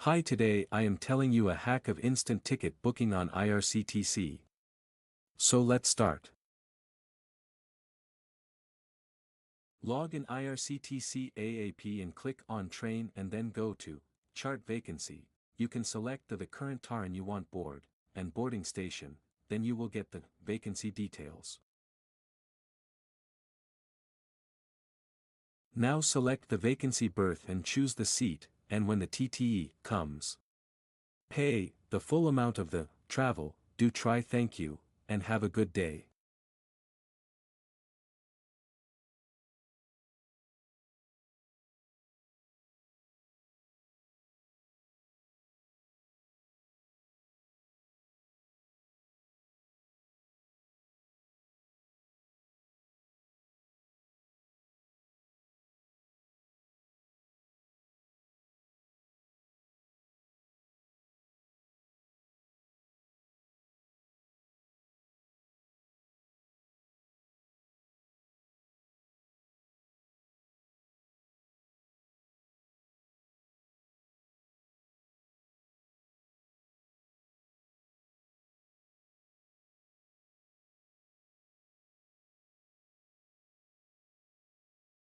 Hi, today I am telling you a hack of instant ticket booking on IRCTC. So let's start. Log in IRCTC AAP and click on Train and then go to Chart Vacancy. You can select the current train you want board, and boarding station, then you will get the vacancy details. Now select the vacancy berth and choose the seat, and when the TTE comes, pay the full amount of the travel. Do try. Thank you, and have a good day.